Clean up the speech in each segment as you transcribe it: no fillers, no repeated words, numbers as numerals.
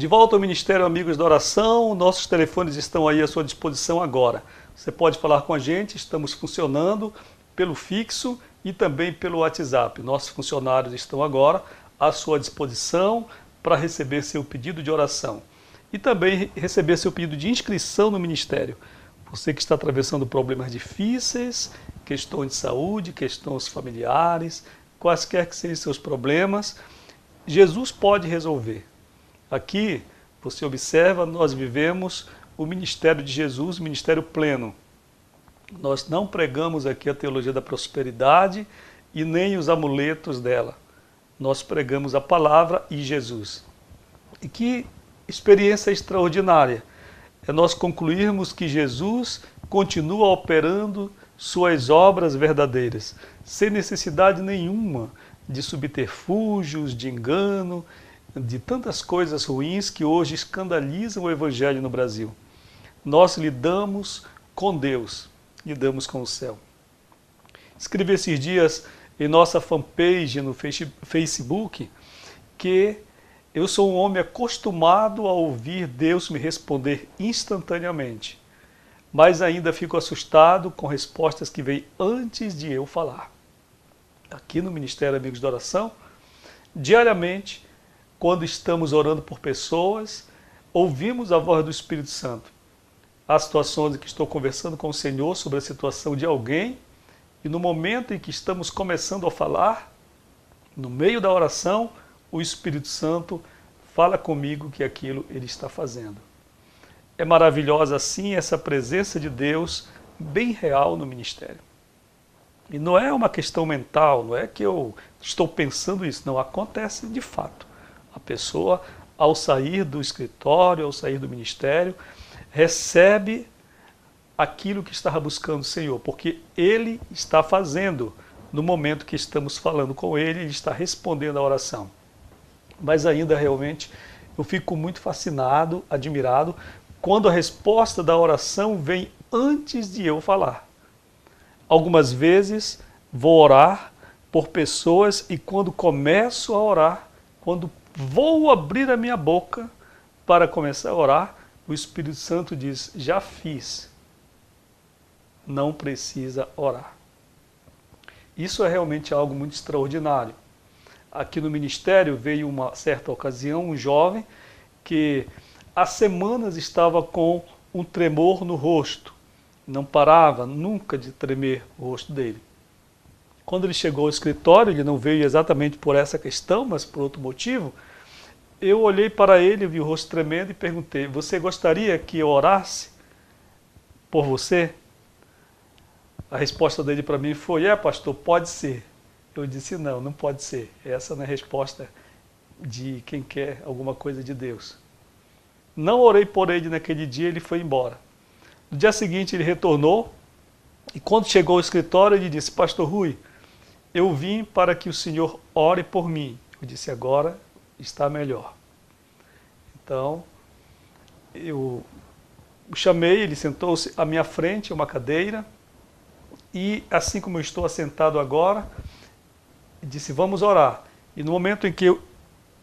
De volta ao Ministério Amigos da Oração, nossos telefones estão aí à sua disposição agora. Você pode falar com a gente, estamos funcionando pelo fixo e também pelo WhatsApp. Nossos funcionários estão agora à sua disposição para receber seu pedido de oração e também receber seu pedido de inscrição no Ministério. Você que está atravessando problemas difíceis, questões de saúde, questões familiares, quaisquer que sejam seus problemas, Jesus pode resolver. Aqui, você observa, nós vivemos o ministério de Jesus, o ministério pleno. Nós não pregamos aqui a teologia da prosperidade e nem os amuletos dela. Nós pregamos a palavra e Jesus. E que experiência extraordinária é nós concluirmos que Jesus continua operando suas obras verdadeiras, sem necessidade nenhuma de subterfúgios, de engano, de tantas coisas ruins que hoje escandalizam o Evangelho no Brasil. Nós lidamos com Deus, lidamos com o céu. Escrevi esses dias em nossa fanpage no Facebook que eu sou um homem acostumado a ouvir Deus me responder instantaneamente, mas ainda fico assustado com respostas que vêm antes de eu falar. Aqui no Ministério Amigos da Oração, diariamente, quando estamos orando por pessoas, ouvimos a voz do Espírito Santo. Há situações em que estou conversando com o Senhor sobre a situação de alguém e no momento em que estamos começando a falar, no meio da oração, o Espírito Santo fala comigo que aquilo Ele está fazendo. É maravilhosa assim essa presença de Deus bem real no ministério. E não é uma questão mental, não é que eu estou pensando isso, não, acontece de fato. A pessoa, ao sair do escritório, ao sair do ministério, recebe aquilo que estava buscando o Senhor, porque Ele está fazendo no momento que estamos falando com Ele, Ele está respondendo a oração. Mas ainda realmente eu fico muito fascinado, admirado, quando a resposta da oração vem antes de eu falar. Algumas vezes vou orar por pessoas e quando começo a orar, quando vou abrir a minha boca para começar a orar, o Espírito Santo diz, já fiz, não precisa orar. Isso é realmente algo muito extraordinário. Aqui no ministério veio uma certa ocasião um jovem que há semanas estava com um tremor no rosto. Não parava nunca de tremer o rosto dele. Quando ele chegou ao escritório, ele não veio exatamente por essa questão, mas por outro motivo, eu olhei para ele, vi o rosto tremendo e perguntei, você gostaria que eu orasse por você? A resposta dele para mim foi, pastor, pode ser. Eu disse, não, não pode ser. Essa não é a resposta de quem quer alguma coisa de Deus. Não orei por ele naquele dia, ele foi embora. No dia seguinte ele retornou e quando chegou ao escritório ele disse, pastor Rui, eu vim para que o senhor ore por mim. Eu disse, agora está melhor. Então, eu o chamei, ele sentou-se à minha frente, uma cadeira, e assim como eu estou assentado agora, disse, vamos orar. E no momento em que eu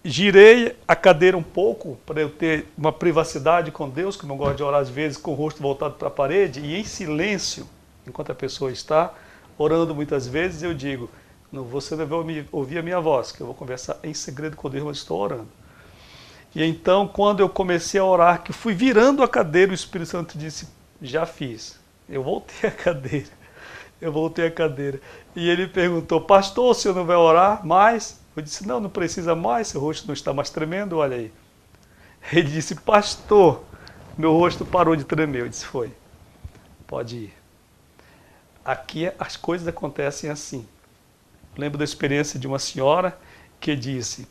girei a cadeira um pouco, para eu ter uma privacidade com Deus, como eu gosto de orar às vezes com o rosto voltado para a parede, e em silêncio, enquanto a pessoa está orando muitas vezes, eu digo, não, você não vai ouvir a minha voz, que eu vou conversar em segredo com Deus, mas estou orando. E então, quando eu comecei a orar, que fui virando a cadeira, o Espírito Santo disse, já fiz. Eu voltei a cadeira. E ele perguntou, pastor, o senhor não vai orar mais? Eu disse, não, não precisa mais, seu rosto não está mais tremendo, olha aí. Ele disse, pastor, meu rosto parou de tremer. Eu disse, foi, pode ir. Aqui as coisas acontecem assim. Lembro da experiência de uma senhora que disse,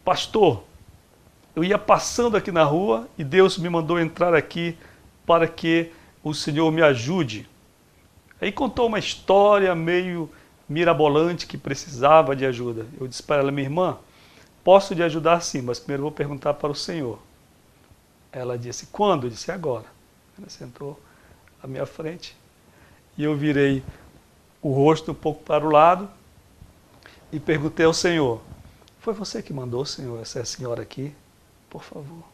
pastor, eu ia passando aqui na rua e Deus me mandou entrar aqui para que o Senhor me ajude. Aí contou uma história meio mirabolante que precisava de ajuda. Eu disse para ela, minha irmã, posso lhe ajudar sim, mas primeiro vou perguntar para o Senhor. Ela disse, quando? Eu disse, agora. Ela sentou à minha frente e eu virei o rosto um pouco para o lado e perguntei ao Senhor, foi você que mandou, Senhor, essa senhora aqui? Por favor.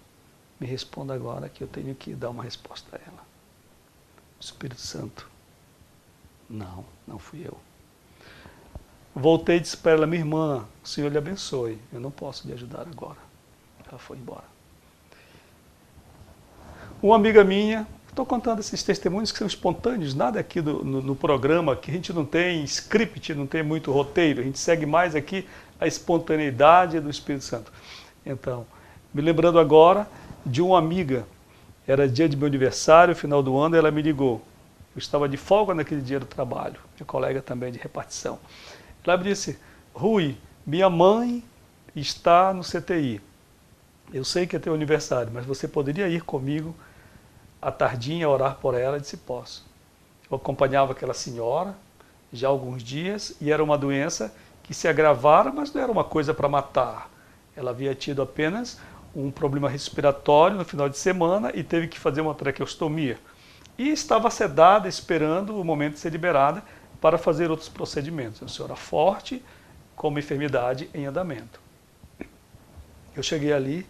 Me responda agora que eu tenho que dar uma resposta a ela. O Espírito Santo, não fui eu. Voltei e disse para ela, minha irmã, o Senhor lhe abençoe, eu não posso lhe ajudar agora. Ela foi embora. Uma amiga minha, estou contando esses testemunhos que são espontâneos, nada aqui no programa, que a gente não tem script, não tem muito roteiro, a gente segue mais aqui a espontaneidade do Espírito Santo. Então, me lembrando agora de uma amiga, era dia de meu aniversário, final do ano, ela me ligou. Eu estava de folga naquele dia do trabalho, minha colega também de repartição. Ela me disse, Rui, minha mãe está no CTI. Eu sei que é teu aniversário, mas você poderia ir comigo à tardinha orar por ela? Eu disse, posso. Eu acompanhava aquela senhora já há alguns dias e era uma doença que se agravara, mas não era uma coisa para matar. Ela havia tido apenas um problema respiratório no final de semana e teve que fazer uma traqueostomia. E estava sedada, esperando o momento de ser liberada para fazer outros procedimentos. Uma senhora forte, com uma enfermidade em andamento. Eu cheguei ali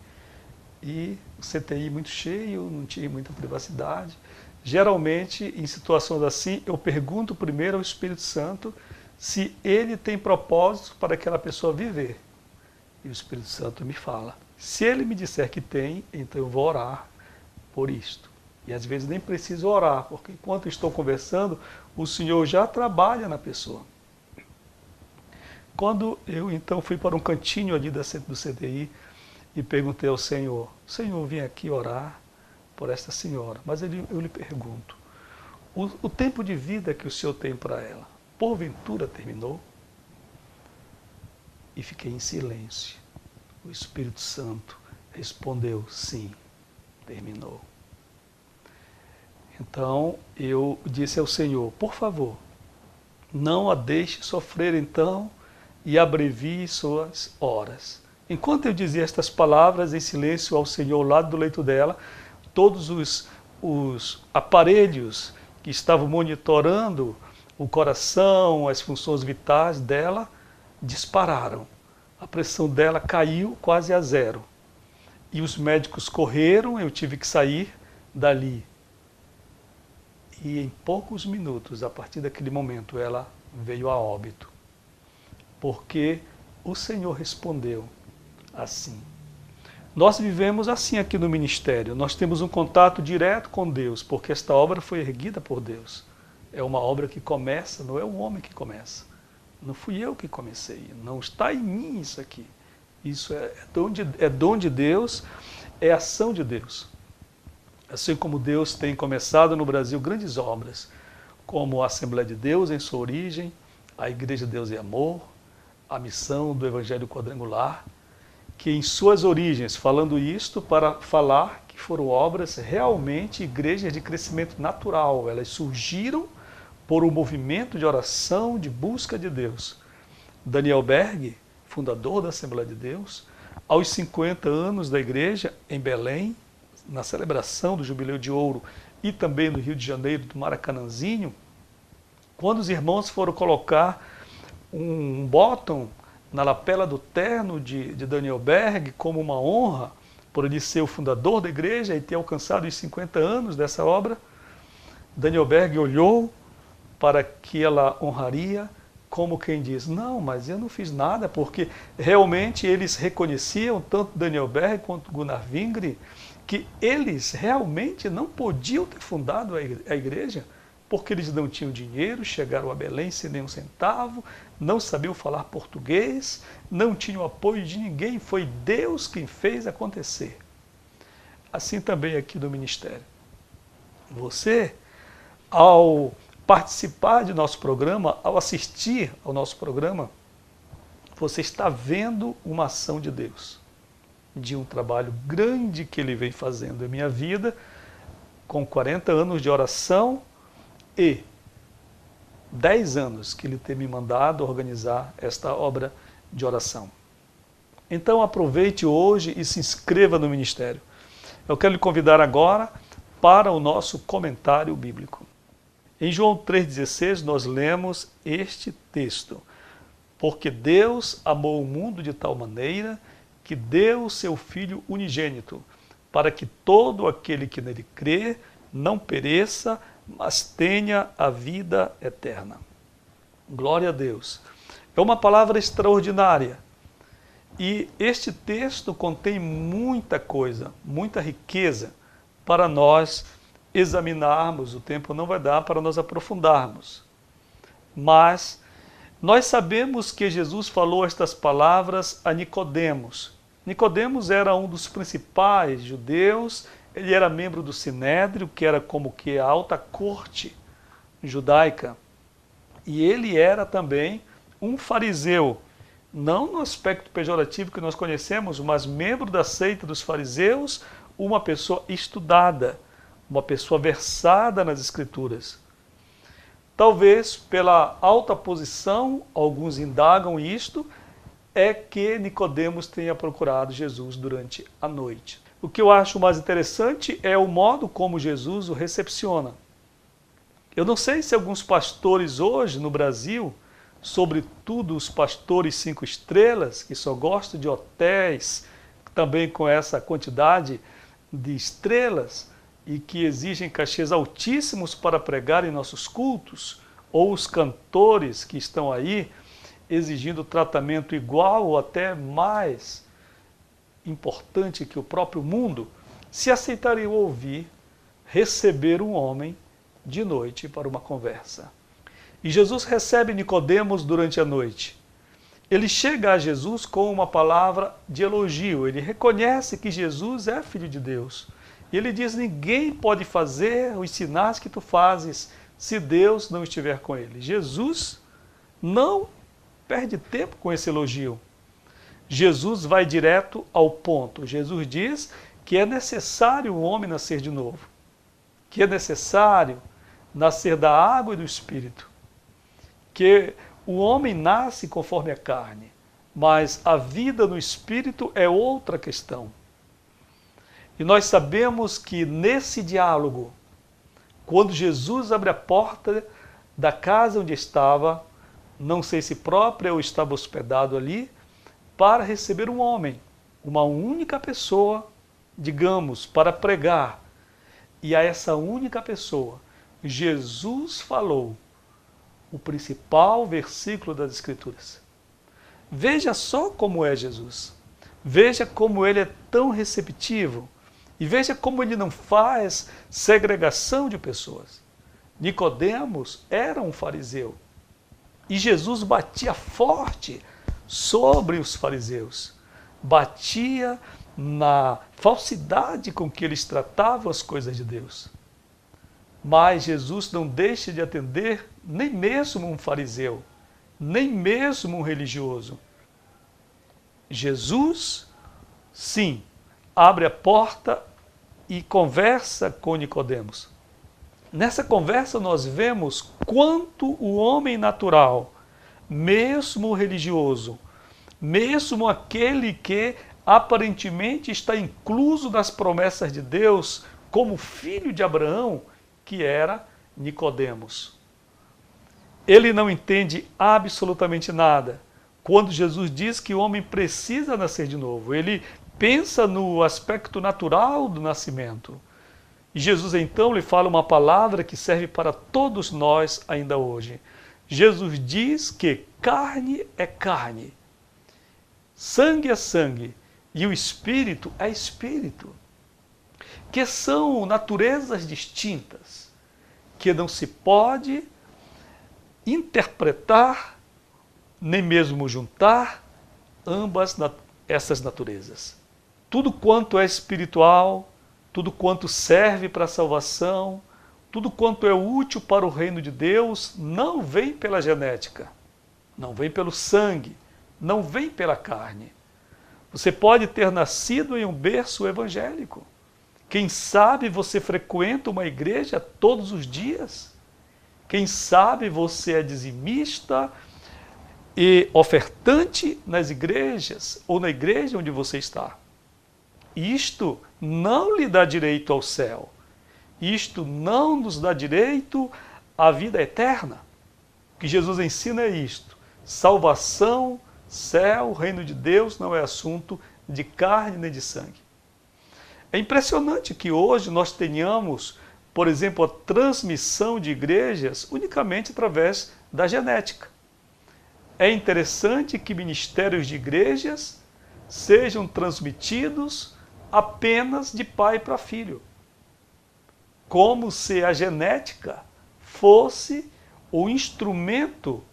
e o CTI muito cheio, não tinha muita privacidade. Geralmente, em situações assim, eu pergunto primeiro ao Espírito Santo se ele tem propósito para aquela pessoa viver. E o Espírito Santo me fala. Se ele me disser que tem, então eu vou orar por isto. E às vezes nem preciso orar, porque enquanto estou conversando, o Senhor já trabalha na pessoa. Quando eu então fui para um cantinho ali do CTI e perguntei ao Senhor, Senhor, eu vim aqui orar por esta senhora, mas eu lhe pergunto, o tempo de vida que o Senhor tem para ela, porventura terminou? E fiquei em silêncio. O Espírito Santo respondeu, sim, terminou. Então eu disse ao Senhor, por favor, não a deixe sofrer então e abrevie suas horas. Enquanto eu dizia estas palavras em silêncio ao Senhor ao lado do leito dela, todos os aparelhos que estavam monitorando o coração, as funções vitais dela, dispararam. A pressão dela caiu quase a zero. E os médicos correram, eu tive que sair dali. E em poucos minutos, a partir daquele momento, ela veio a óbito. Porque o Senhor respondeu assim. Nós vivemos assim aqui no ministério. Nós temos um contato direto com Deus, porque esta obra foi erguida por Deus. É uma obra que começa, não é um homem que começa. Não fui eu que comecei, não está em mim isso aqui. Isso é dom de Deus, é ação de Deus. Assim como Deus tem começado no Brasil grandes obras, como a Assembleia de Deus em sua origem, a Igreja de Deus e Amor, a missão do Evangelho Quadrangular, que em suas origens, falando isto para falar que foram obras realmente igrejas de crescimento natural, elas surgiram por um movimento de oração, de busca de Deus. Daniel Berg, fundador da Assembleia de Deus, aos 50 anos da igreja, em Belém, na celebração do Jubileu de Ouro e também no Rio de Janeiro, do Maracanãzinho, quando os irmãos foram colocar um bottom na lapela do terno de Daniel Berg como uma honra por ele ser o fundador da igreja e ter alcançado os 50 anos dessa obra, Daniel Berg olhou para aquela honraria como quem diz, não, mas eu não fiz nada, porque realmente eles reconheciam, tanto Daniel Berg quanto Gunnar Wingre, que eles realmente não podiam ter fundado a igreja, porque eles não tinham dinheiro, chegaram a Belém sem nenhum centavo, não sabiam falar português, não tinham apoio de ninguém, foi Deus quem fez acontecer. Assim também aqui no ministério. Você, ao participar de nosso programa, ao assistir ao nosso programa, você está vendo uma ação de Deus, de um trabalho grande que Ele vem fazendo em minha vida, com 40 anos de oração e 10 anos que Ele tem me mandado organizar esta obra de oração. Então aproveite hoje e se inscreva no ministério. Eu quero lhe convidar agora para o nosso comentário bíblico. Em João 3,16 nós lemos este texto. Porque Deus amou o mundo de tal maneira que deu o seu Filho unigênito, para que todo aquele que nele crê não pereça, mas tenha a vida eterna. Glória a Deus. É uma palavra extraordinária. E este texto contém muita coisa, muita riqueza para nós examinarmos. O tempo não vai dar para nós aprofundarmos. Mas nós sabemos que Jesus falou estas palavras a Nicodemos. Nicodemos era um dos principais judeus, ele era membro do Sinédrio, que era como que a alta corte judaica. E ele era também um fariseu, não no aspecto pejorativo que nós conhecemos, mas membro da seita dos fariseus, uma pessoa estudada, uma pessoa versada nas Escrituras. Talvez pela alta posição, alguns indagam isto, é que Nicodemos tenha procurado Jesus durante a noite. O que eu acho mais interessante é o modo como Jesus o recepciona. Eu não sei se alguns pastores hoje no Brasil, sobretudo os pastores 5 estrelas, que só gostam de hotéis, também com essa quantidade de estrelas, e que exigem cachês altíssimos para pregar em nossos cultos, ou os cantores que estão aí exigindo tratamento igual ou até mais importante que o próprio mundo, se aceitariam ouvir, receber um homem de noite para uma conversa. E Jesus recebe Nicodemos durante a noite. Ele chega a Jesus com uma palavra de elogio, ele reconhece que Jesus é Filho de Deus. E ele diz, ninguém pode fazer os sinais que tu fazes se Deus não estiver com ele. Jesus não perde tempo com esse elogio. Jesus vai direto ao ponto. Jesus diz que é necessário o homem nascer de novo, que é necessário nascer da água e do Espírito, que o homem nasce conforme a carne, mas a vida no Espírito é outra questão. E nós sabemos que nesse diálogo, quando Jesus abre a porta da casa onde estava, não sei se própria ou estava hospedado ali, para receber um homem, uma única pessoa, digamos, para pregar. E a essa única pessoa, Jesus falou o principal versículo das Escrituras. Veja só como é Jesus. Veja como ele é tão receptivo. E veja como ele não faz segregação de pessoas. Nicodemos era um fariseu. E Jesus batia forte sobre os fariseus. Batia na falsidade com que eles tratavam as coisas de Deus. Mas Jesus não deixa de atender nem mesmo um fariseu, nem mesmo um religioso. Jesus, sim, abre a porta e conversa com Nicodemos. Nessa conversa nós vemos quanto o homem natural, mesmo o religioso, mesmo aquele que aparentemente está incluso nas promessas de Deus, como filho de Abraão, que era Nicodemos. Ele não entende absolutamente nada. Quando Jesus diz que o homem precisa nascer de novo, ele pensa no aspecto natural do nascimento. E Jesus então lhe fala uma palavra que serve para todos nós ainda hoje. Jesus diz que carne é carne, sangue é sangue e o espírito é espírito, que são naturezas distintas, que não se pode interpretar, nem mesmo juntar ambas essas naturezas. Tudo quanto é espiritual, tudo quanto serve para a salvação, tudo quanto é útil para o reino de Deus, não vem pela genética, não vem pelo sangue, não vem pela carne. Você pode ter nascido em um berço evangélico. Quem sabe você frequenta uma igreja todos os dias. Quem sabe você é dizimista e ofertante nas igrejas ou na igreja onde você está. Isto não lhe dá direito ao céu. Isto não nos dá direito à vida eterna. O que Jesus ensina é isto. Salvação, céu, reino de Deus não é assunto de carne nem de sangue. É impressionante que hoje nós tenhamos, por exemplo, a transmissão de igrejas unicamente através da genética. É interessante que ministérios de igrejas sejam transmitidos apenas de pai para filho, como se a genética fosse o instrumento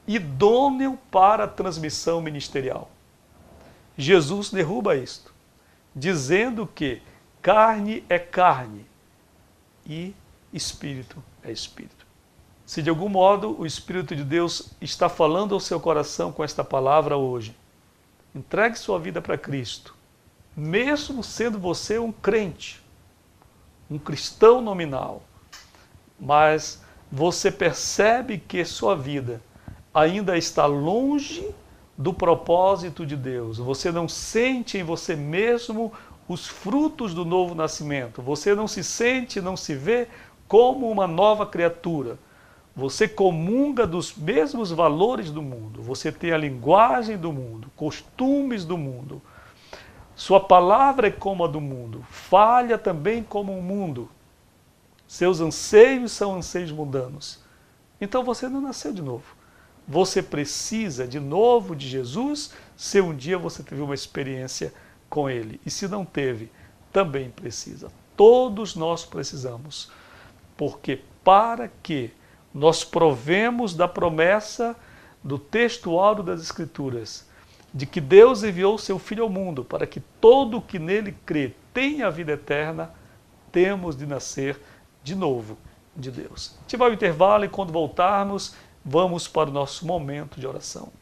idôneo para a transmissão ministerial. Jesus derruba isto, dizendo que carne é carne e espírito é espírito. Se de algum modo o Espírito de Deus está falando ao seu coração com esta palavra hoje, entregue sua vida para Cristo, mesmo sendo você um crente, um cristão nominal, mas você percebe que sua vida ainda está longe do propósito de Deus. Você não sente em você mesmo os frutos do novo nascimento. Você não se sente, não se vê como uma nova criatura. Você comunga dos mesmos valores do mundo. Você tem a linguagem do mundo, costumes do mundo. Sua palavra é como a do mundo. Falha também como o mundo. Seus anseios são anseios mundanos. Então você não nasceu de novo. Você precisa de novo de Jesus se um dia você teve uma experiência com Ele. E se não teve, também precisa. Todos nós precisamos. Porque para que nós provemos da promessa do texto áureo das Escrituras, de que Deus enviou seu Filho ao mundo para que todo o que nele crê tenha a vida eterna, temos de nascer de novo de Deus. A gente vai ao intervalo e quando voltarmos, vamos para o nosso momento de oração.